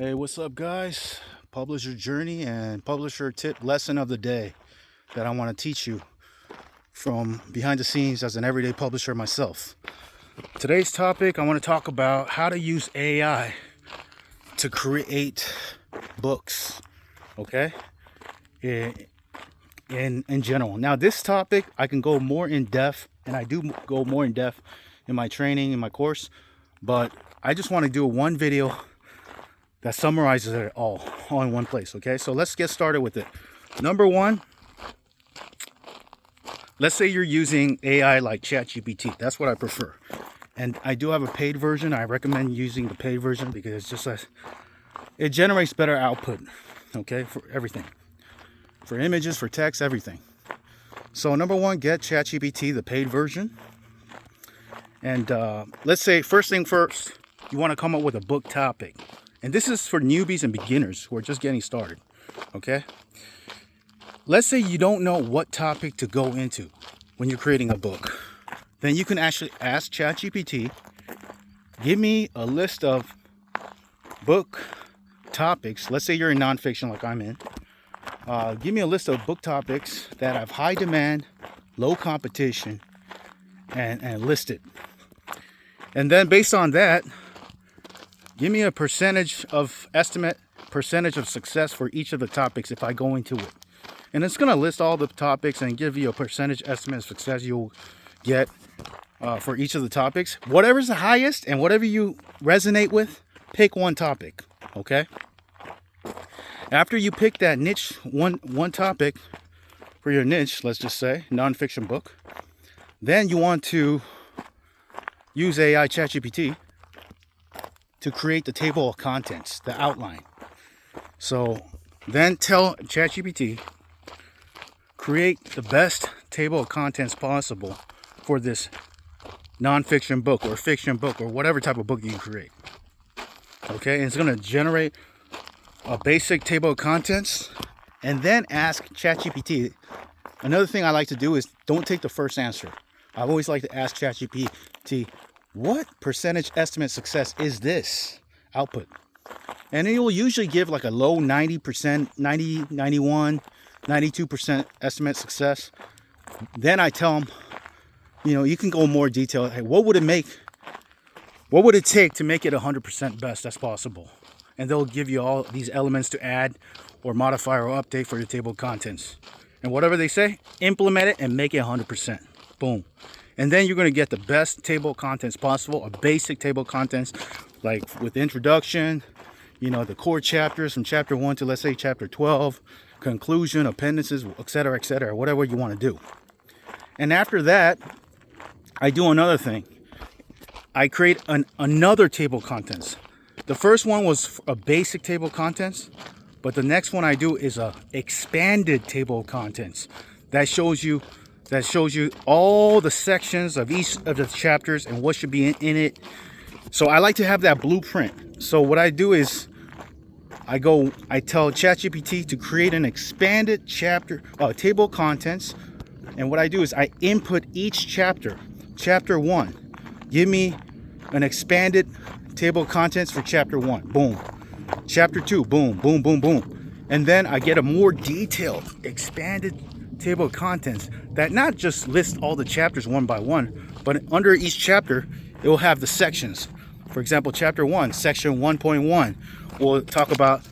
Hey, what's up, guys? Publisher journey and publisher tip lesson of the day that I want to teach you from behind the scenes as an everyday publisher myself. Today's topic, I want to talk about how to use AI to create books, okay? In general. Now, this topic, I can go more in depth, and I do go more in depth in my training, in my course, but I just want to do one video that summarizes it all in one place. Okay, so let's get started with it. Number one, let's say you're using AI like ChatGPT. That's what I prefer, and I do have a paid version. I recommend using the paid version because it's just like it generates better output, okay, for everything, for images, for text, everything. So number one, get ChatGPT, the paid version. And let's say first thing first, you want to come up with a book topic. And this is for newbies and beginners who are just getting started, okay? Let's say you don't know what topic to go into when you're creating a book. Then you can actually ask ChatGPT, give me a list of book topics. Let's say you're in nonfiction like I'm in. Give me a list of book topics that have high demand, low competition, and list it. And then based on that, give me a percentage of success for each of the topics if I go into it. And it's going to list all the topics and give you a percentage estimate of success you'll get for each of the topics. Whatever's the highest and whatever you resonate with, pick one topic, okay? After you pick that niche, one topic for your niche, let's just say, nonfiction book, then you want to use AI ChatGPT to create the table of contents, the outline. So then tell ChatGPT, create the best table of contents possible for this nonfiction book or fiction book or whatever type of book you create. Okay, and it's going to generate a basic table of contents and then ask ChatGPT. Another thing I like to do is don't take the first answer. I always like to ask ChatGPT, what percentage estimate success is this output? And it will usually give like a low 90%, 90, 91, 92% estimate success. Then I tell them, you can go more detail. Hey, what would it take to make it 100% best as possible? And they'll give you all these elements to add or modify or update for your table of contents. And whatever they say, implement it and make it 100%. Boom. And then you're going to get the best table of contents possible, a basic table of contents, like with introduction, the core chapters from chapter 1 to, let's say, chapter 12, conclusion, appendices, etc., whatever you want to do. And after that, I do another thing. I create another table of contents. The first one was a basic table of contents, but the next one I do is a expanded table of contents that shows you all the sections of each of the chapters and what should be in it. So I like to have that blueprint. So what I do is I tell ChatGPT to create an expanded table of contents. And what I do is I input each chapter. Chapter 1, give me an expanded table of contents for chapter 1. Boom. Chapter 2, boom, boom, boom, boom. And then I get a more detailed, expanded table of contents that not just lists all the chapters one by one, but under each chapter, it will have the sections. For example, chapter 1, section 1.1 will talk about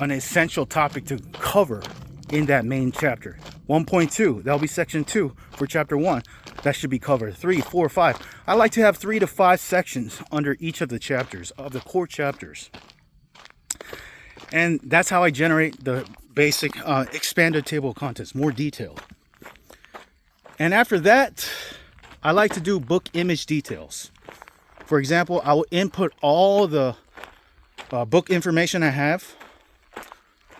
an essential topic to cover in that main chapter. 1.2, that'll be section 2 for chapter 1. That should be covered. 3, 4, 5. I like to have 3 to 5 sections under each of the chapters, of the core chapters. And that's how I generate the basic expanded table of contents, more detailed. And after that, I like to do book image details. For example, I will input all the book information I have.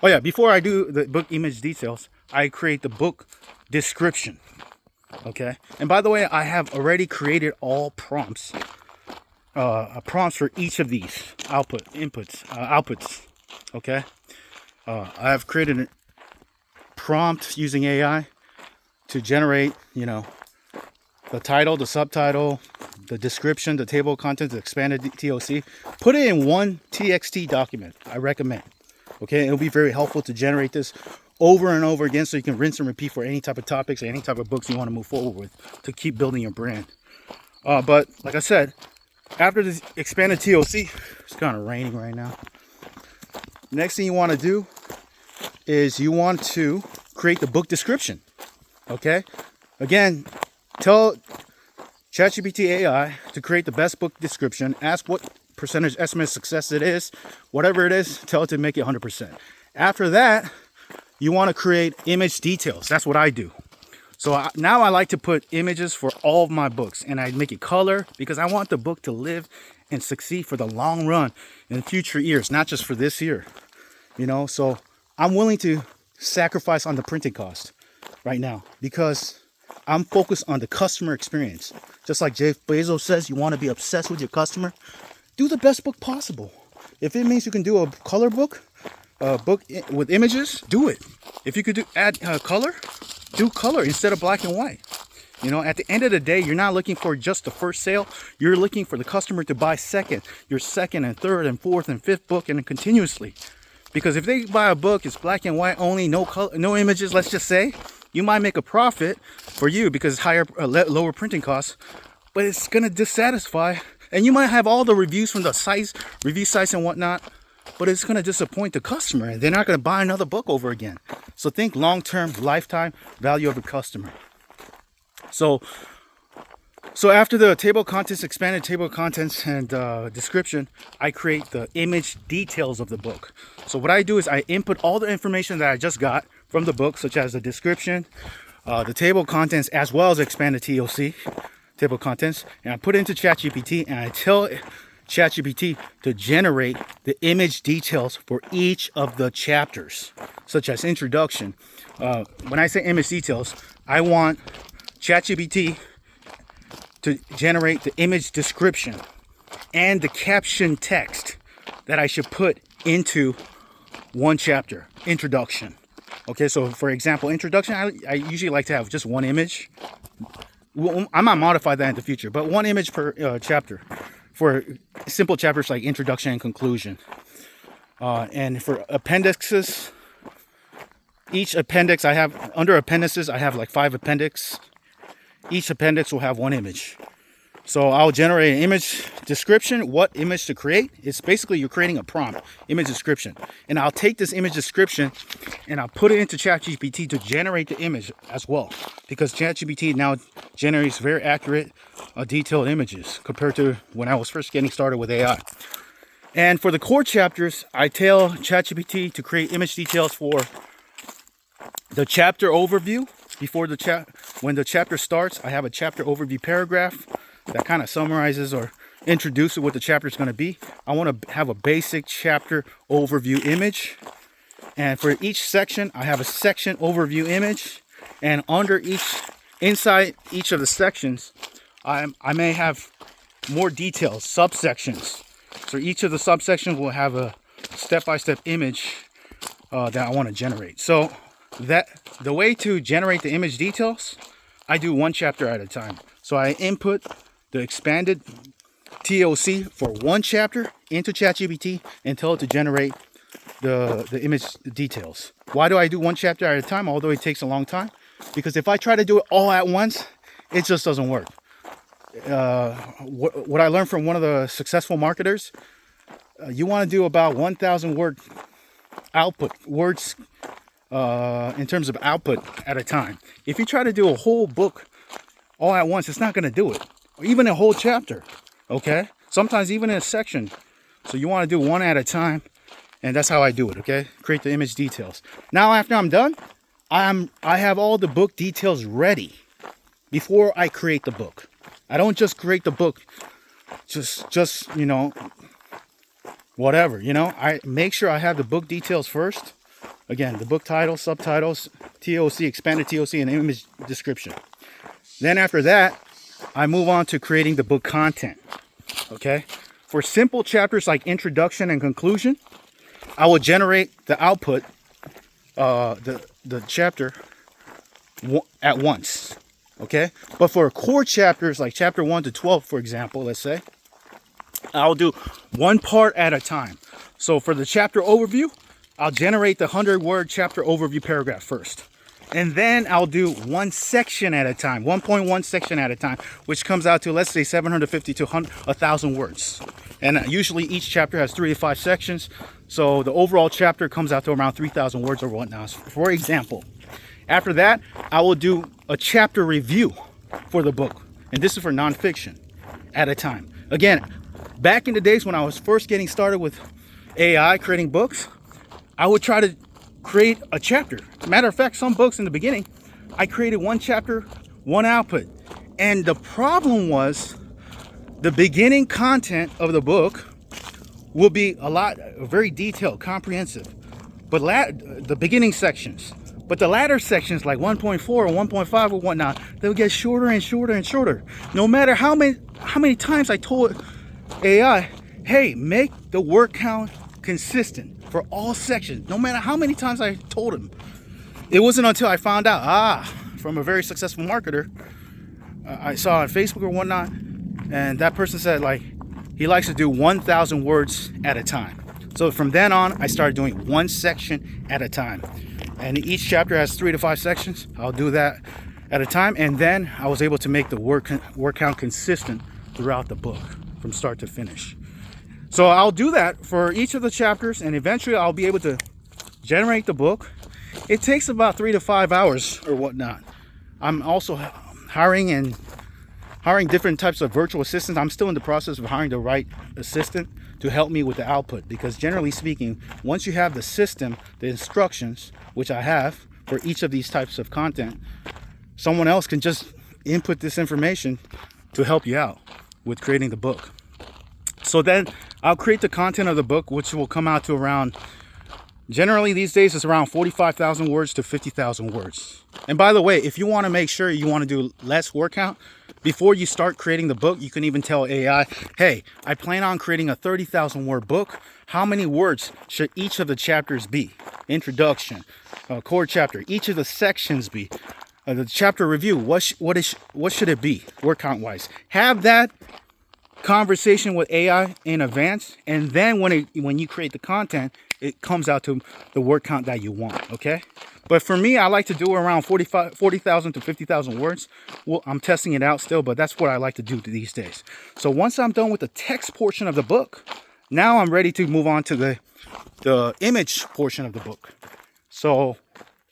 Oh yeah, before I do the book image details, I create the book description. Okay, and by the way, I have already created all prompts for each of these outputs. Okay, I have created a prompt using AI to generate, the title, the subtitle, the description, the table of contents, the expanded TOC, put it in one TXT document. I recommend. Okay, it'll be very helpful to generate this over and over again, so you can rinse and repeat for any type of topics or any type of books you want to move forward with to keep building your brand. But like I said, after the expanded TOC, it's kind of raining right now. Next thing you want to do is you want to create the book description. Okay, again, tell ChatGPT AI to create the best book description. Ask what percentage estimate of success it is. Whatever it is, tell it to make it 100%. After that, you want to create image details. That's what I do. So now I like to put images for all of my books, and I make it color because I want the book to live and succeed for the long run in future years, not just for this year. You know, so I'm willing to sacrifice on the printing cost right now because I'm focused on the customer experience. Just like Jeff Bezos says, you want to be obsessed with your customer. Do the best book possible. If it means you can do a color book, with images, do it. If you could add color, do color instead of black and white. You know, at the end of the day, you're not looking for just the first sale. You're looking for the customer to buy your second and third and fourth and fifth book, and continuously. Because if they buy a book, it's black and white only, no color, no images, let's just say, you might make a profit for you because it's higher, lower printing costs, but it's gonna dissatisfy. And you might have all the reviews from the sites, review sites and whatnot, but it's gonna disappoint the customer, and they're not gonna buy another book over again. So think long-term, lifetime value of your customer. So after the table of contents, expanded table of contents and description, I create the image details of the book. So what I do is I input all the information that I just got from the book, such as the description, the table of contents, as well as expanded TOC, table of contents, and I put it into ChatGPT, and I tell ChatGPT to generate the image details for each of the chapters, such as introduction. When I say image details, I want ChatGPT to generate the image description and the caption text that I should put into one chapter, introduction. Okay, so for example, introduction, I usually like to have just one image. Well, I might modify that in the future, but one image per chapter for simple chapters like introduction and conclusion. And for appendixes, each appendix I have, under appendices, I have like 5 appendix. Each appendix will have one image. So I'll generate an image description, what image to create. It's basically you're creating a prompt, image description. And I'll take this image description and I'll put it into ChatGPT to generate the image as well. Because ChatGPT now generates very accurate, detailed images compared to when I was first getting started with AI. And for the core chapters, I tell ChatGPT to create image details for the chapter overview. Before when the chapter starts, I have a chapter overview paragraph that kind of summarizes or introduces what the chapter is going to be. I want to have a basic chapter overview image. And for each section, I have a section overview image. And inside each of the sections, I may have more details, subsections. So each of the subsections will have a step-by-step image that I want to generate. So the way to generate the image details, I do one chapter at a time. So I input the expanded TOC for one chapter into ChatGPT and tell it to generate the image details. Why do I do one chapter at a time, although it takes a long time? Because if I try to do it all at once, it just doesn't work. What I learned from one of the successful marketers, you want to do about 1,000 word output, words in terms of output at a time. If you try to do a whole book all at once, it's not going to do it. Or even a whole chapter, okay? Sometimes even in a section. So you want to do one at a time, and that's how I do it, okay? Create the image details. Now after I'm done, I have all the book details ready before I create the book. I don't just create the book just you know, whatever, you know. I make sure I have the book details first. Again, the book title, subtitles, TOC, expanded TOC, and image description. Then after that, I move on to creating the book content, okay? For simple chapters like introduction and conclusion, I will generate the output, the chapter at once. Okay, but for core chapters like chapter 1 to 12, for example, let's say, I'll do one part at a time. So for the chapter overview, I'll generate the 100-word chapter overview paragraph first. And then I'll do one section at a time, 1.1 section at a time, which comes out to, let's say, 750 to 1,000 words. And usually each chapter has 3 to 5 sections. So the overall chapter comes out to around 3,000 words or whatnot, for example. After that, I will do a chapter review for the book. And this is for nonfiction at a time. Again, back in the days when I was first getting started with AI, creating books, I would try to create a chapter. Matter of fact, some books in the beginning, I created one chapter, one output. And the problem was the beginning content of the book will be very detailed, comprehensive. But the beginning sections, but the latter sections like 1.4 or 1.5 or whatnot, they'll get shorter and shorter and shorter. No matter how many times I told AI, hey, make the word count consistent for all sections. No matter how many times I told him. It wasn't until I found out, from a very successful marketer, I saw on Facebook or whatnot, and that person said like he likes to do 1,000 words at a time. So from then on, I started doing one section at a time. And each chapter has 3 to 5 sections. I'll do that at a time. And then I was able to make the word count consistent throughout the book from start to finish. So I'll do that for each of the chapters, and eventually I'll be able to generate the book. It takes about 3 to 5 hours or whatnot. I'm also hiring different types of virtual assistants. I'm still in the process of hiring the right assistant to help me with the output, because generally speaking, once you have the system, the instructions, which I have for each of these types of content, someone else can just input this information to help you out with creating the book. So then I'll create the content of the book, which will come out to around, generally these days it's around 45,000 words to 50,000 words. And by the way, if you want to make sure you want to do less word count, before you start creating the book, you can even tell AI, hey, I plan on creating a 30,000 word book. How many words should each of the chapters be? Introduction, core chapter, each of the sections be? The chapter review, what should it be, word count wise? Have that conversation with AI in advance, and then when you create the content, it comes out to the word count that you want. Okay, but for me, I like to do around 40,000 to 50,000 words. Well, I'm testing it out still, but that's what I like to do these days. So once I'm done with the text portion of the book, now I'm ready to move on to the image portion of the book. So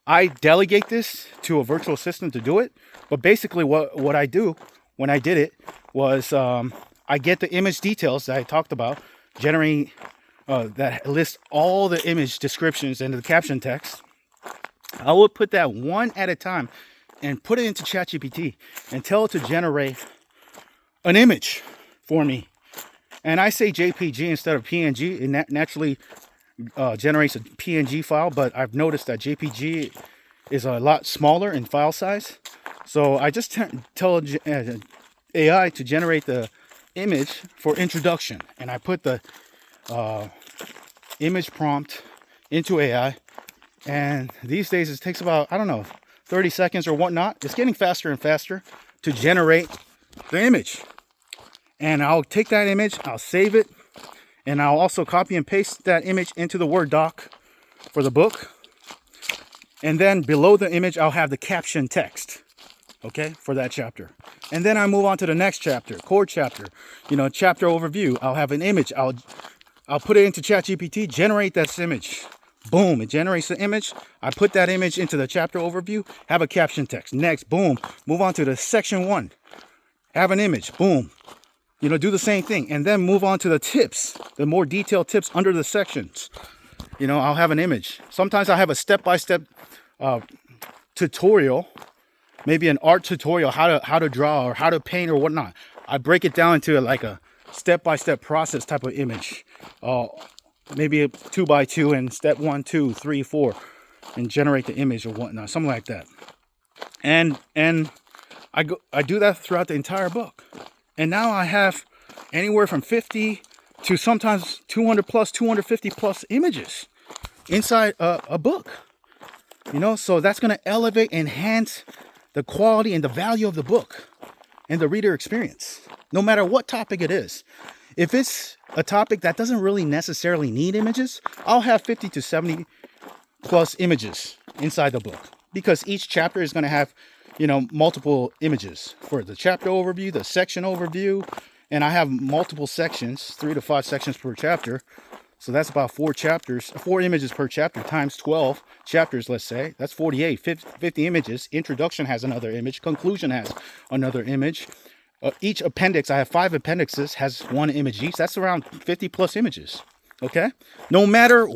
I delegate this to a virtual assistant to do it, but basically what I do when I did it was I get the image details that I talked about, generating that lists all the image descriptions and the caption text. I will put that one at a time and put it into ChatGPT and tell it to generate an image for me. And I say JPG instead of PNG. It naturally generates a PNG file, but I've noticed that JPG is a lot smaller in file size. So I just tell AI to generate the image for introduction, and I put the image prompt into AI, and these days it takes about, I don't know, 30 seconds or whatnot. It's getting faster and faster to generate the image. And I'll take that image, I'll save it, and I'll also copy and paste that image into the Word doc for the book. And then below the image, I'll have the caption text, okay, for that chapter. And then I move on to the next chapter, core chapter, chapter overview. I'll have an image. I'll put it into ChatGPT, generate this image. Boom, it generates the image. I put that image into the chapter overview, have a caption text. Next, boom, move on to the section 1. Have an image, boom. Do the same thing. And then move on to the tips, the more detailed tips under the sections. I'll have an image. Sometimes I have a step-by-step tutorial, maybe an art tutorial, how to draw or how to paint or whatnot. I break it down into like a step-by-step process type of image. Maybe a 2x2 and step 1, 2, 3, 4, and generate the image or whatnot, something like that. And I do that throughout the entire book. And now I have anywhere from 50 to sometimes 200 plus, 250 plus images inside a book. So that's going to elevate, enhance the quality and the value of the book and the reader experience, no matter what topic it is. If it's a topic that doesn't really necessarily need images, I'll have 50 to 70 plus images inside the book, because each chapter is going to have, multiple images for the chapter overview, the section overview, and I have multiple sections, 3 to 5 sections per chapter. So that's about 4 images per chapter times 12 chapters, let's say. That's 48, 50 images. Introduction has another image. Conclusion has another image. Each appendix, I have 5 appendixes, has 1 image each. That's around 50 plus images, okay? No matter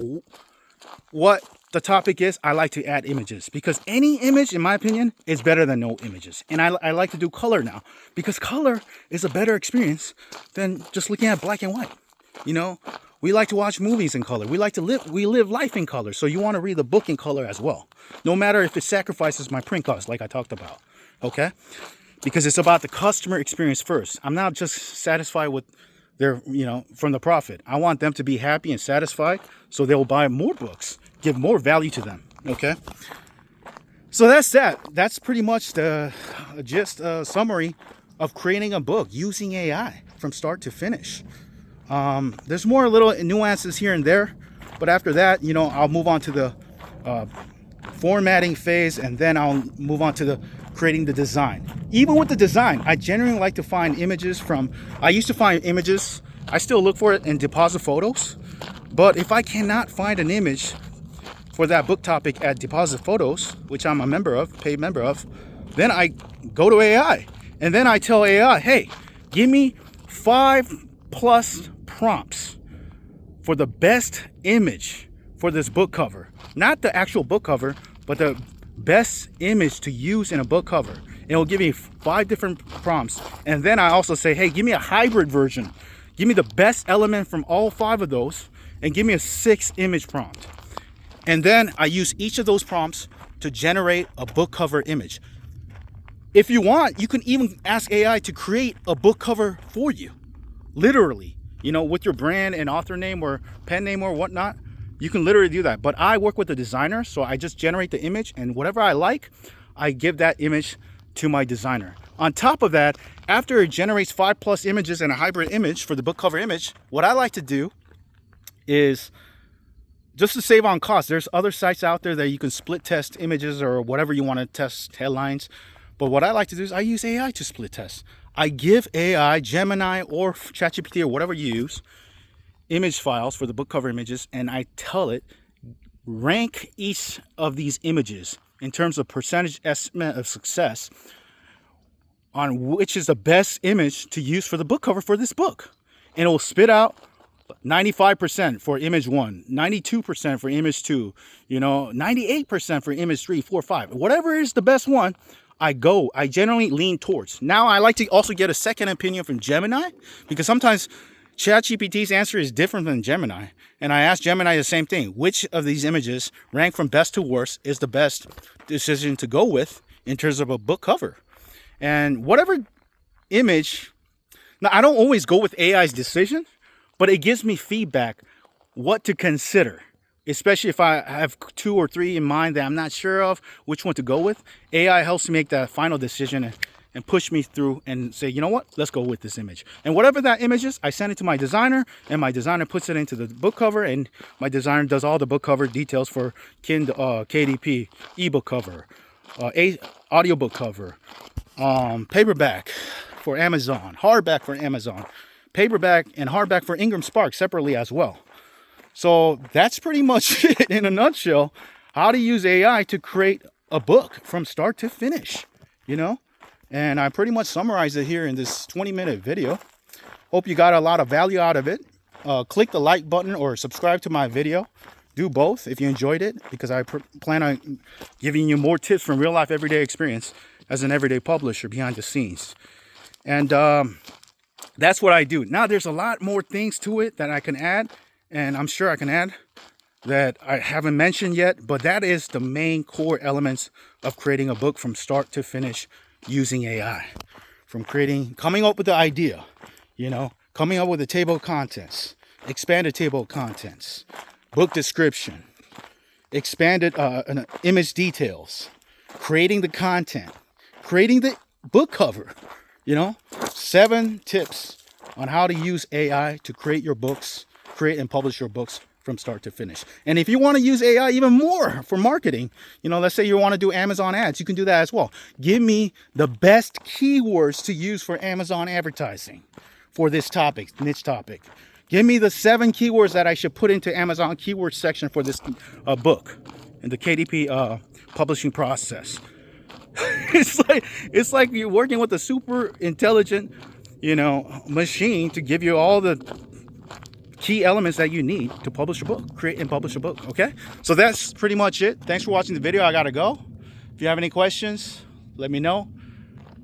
what the topic is, I like to add images, because any image, in my opinion, is better than no images. And I like to do color now, because color is a better experience than just looking at black and white, We like to watch movies in color. We live life in color. So you want to read the book in color as well. No matter if it sacrifices my print cost, like I talked about. Okay? Because it's about the customer experience first. I'm not just satisfied with their, from the profit. I want them to be happy and satisfied, so they'll buy more books, give more value to them. Okay? So that's that. That's pretty much the summary of creating a book using AI from start to finish. There's more little nuances here and there, but after that, I'll move on to the formatting phase, and then I'll move on to the creating the design. Even with the design, I generally like to find images I used to find images, I still look for it in Deposit Photos, but if I cannot find an image for that book topic at Deposit Photos, which I'm a paid member of, then I go to AI, and then I tell AI, hey, give me 5 plus prompts for the best image for this book cover. Not the actual book cover, but the best image to use in a book cover. And it'll give me 5 different prompts. And then I also say, hey, give me a hybrid version. Give me the best element from all 5 of those, and give me a 6 image prompt. And then I use each of those prompts to generate a book cover image. If you want, you can even ask AI to create a book cover for you. Literally, with your brand and author name or pen name or whatnot, you can literally do that. But I work with the designer, so I just generate the image, and whatever I like, I give that image to my designer. On top of that, after it generates 5 plus images and a hybrid image for the book cover image, what I like to do is, just to save on cost, there's other sites out there that you can split test images or whatever you want to test headlines. But what I like to do is I use AI to split test. I give AI, Gemini or ChatGPT or whatever you use, image files for the book cover images, and I tell it, rank each of these images in terms of percentage estimate of success on which is the best image to use for the book cover for this book. And it will spit out 95% for image 1, 92% for image 2, 98% for image 3, 4, 5. Whatever is the best one, I generally lean towards. Now, I like to also get a second opinion from Gemini, because sometimes ChatGPT's answer is different than Gemini. And I ask Gemini the same thing. Which of these images, rank from best to worst, is the best decision to go with in terms of a book cover? And whatever image, now I don't always go with AI's decision, but it gives me feedback what to consider. Especially if I have 2 or 3 in mind that I'm not sure of which one to go with. AI helps me make that final decision and push me through and say, you know what, let's go with this image. And whatever that image is, I send it to my designer, and my designer puts it into the book cover, and my designer does all the book cover details for Kindle, KDP, ebook cover, audiobook cover, paperback for Amazon, hardback for Amazon, paperback and hardback for Ingram Spark separately as well. So that's pretty much it in a nutshell, how to use AI to create a book from start to finish, And I pretty much summarized it here in this 20-minute video. Hope you got a lot of value out of it. Click the like button or subscribe to my video. Do both if you enjoyed it, because I plan on giving you more tips from real life everyday experience as an everyday publisher behind the scenes. And that's what I do. Now, there's a lot more things to it that I can add. And I'm sure I can add that I haven't mentioned yet, but that is the main core elements of creating a book from start to finish using AI. From coming up with the idea, coming up with a table of contents, expanded table of contents, book description, expanded image details, creating the content, creating the book cover. 7 tips on how to use AI to create your books, create and publish your books from start to finish. And if you want to use AI even more for marketing, let's say you want to do Amazon ads, you can do that as well. Give me the best keywords to use for Amazon advertising for this topic, niche topic. Give me the 7 keywords that I should put into Amazon keyword section for this book in the KDP publishing process. It's like you're working with a super intelligent, machine to give you all the key elements that you need to publish a book, create and publish a book. Okay, so that's pretty much it. Thanks for watching the video. I gotta go. If you have any questions, let me know.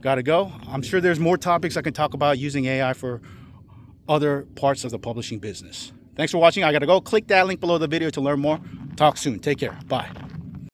Gotta go. I'm sure there's more topics I can talk about using AI for other parts of the publishing business. Thanks for watching. I gotta go. Click that link below the video to learn more. Talk soon. Take care. Bye.